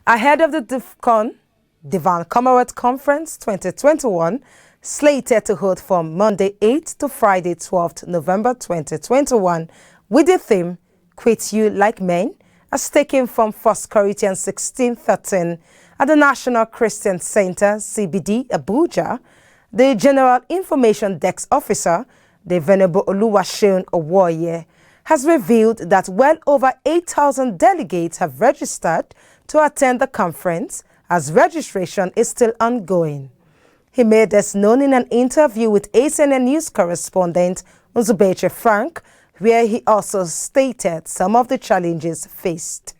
Ahead of the DIFCON, Divan Commonwealth Conference 2021, slated to hold from Monday 8th to Friday 12th November 2021, with the theme, Quit You Like Men, as taken from 1 Corinthians 16:13 at the National Christian Center, CBD, Abuja. The General Information Desk Officer, the Venerable Oluwaseun Owoye, has revealed that well over 8,000 delegates have registered to attend the conference, as registration is still ongoing. He made this known in an interview with ACNN News correspondent Nzubeche Frank, where he also stated some of the challenges faced.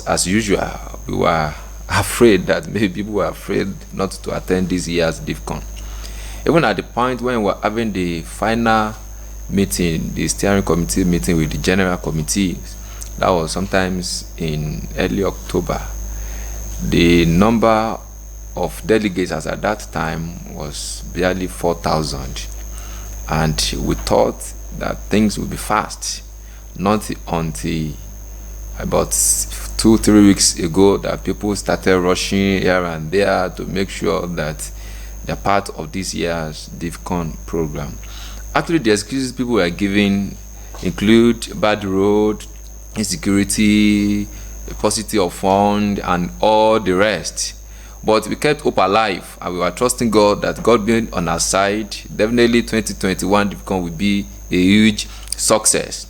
As usual, we were afraid that maybe people were afraid not to attend this year's DIFCON. Even at the point when we were having the final meeting, the steering committee meeting with the general committee, that was sometimes in early October, the number of delegates as at that time was barely 4,000. And we thought that things would be fast, not until about 2-3 weeks ago that people started rushing here and there to make sure that they're part of this year's DIFCON program. Actually, the excuses people were giving include bad road, insecurity, paucity of fund, and all the rest. But we kept hope alive, and we were trusting God that God being on our side, definitely 2021 DIFCON will be a huge success.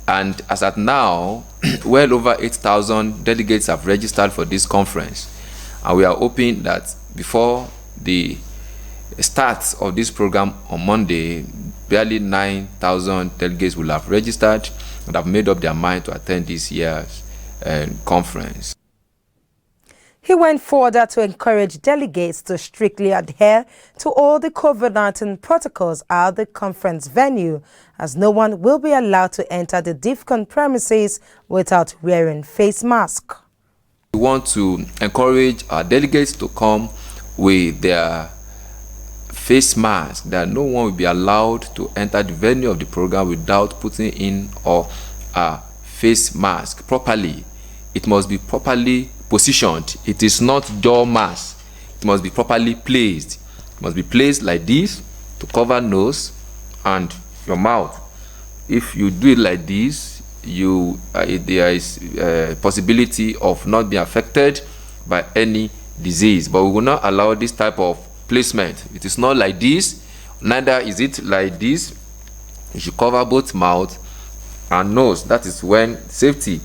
And as at now, well over 8,000 delegates have registered for this conference, and we are hoping that before the start of this program on Monday, barely 9,000 delegates will have registered and have made up their mind to attend this year's conference. He went further to encourage delegates to strictly adhere to all the COVID-19 protocols at the conference venue, as no one will be allowed to enter the DIFCON premises without wearing face mask. We want to encourage our delegates to come with their face mask, that no one will be allowed to enter the venue of the program without putting in a face mask properly. It must be properly positioned. It is not jaw mask. It must be properly placed. It must be placed like this to cover nose and your mouth. If you do it like this, there is a possibility of not being affected by any disease. But we will not allow this type of placement. It is not like this, neither is it like this. You should cover both mouth and nose. That is when safety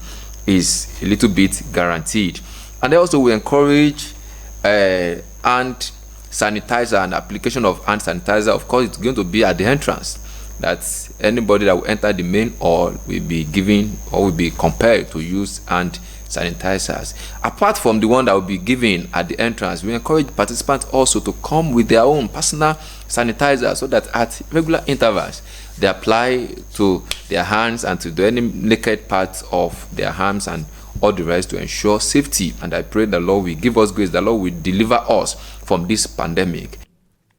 is a little bit guaranteed. And also we encourage hand sanitizer and application of hand sanitizer. Of course, it's going to be at the entrance, that anybody that will enter the main hall will be given or will be compelled to use hand sanitizers. Apart from the one that will be given at the entrance, we encourage participants also to come with their own personal sanitizer, so that at regular intervals they apply to their hands and to any naked parts of their arms and all the rest to ensure safety. And I pray the Lord will give us grace, the Lord will deliver us from this pandemic.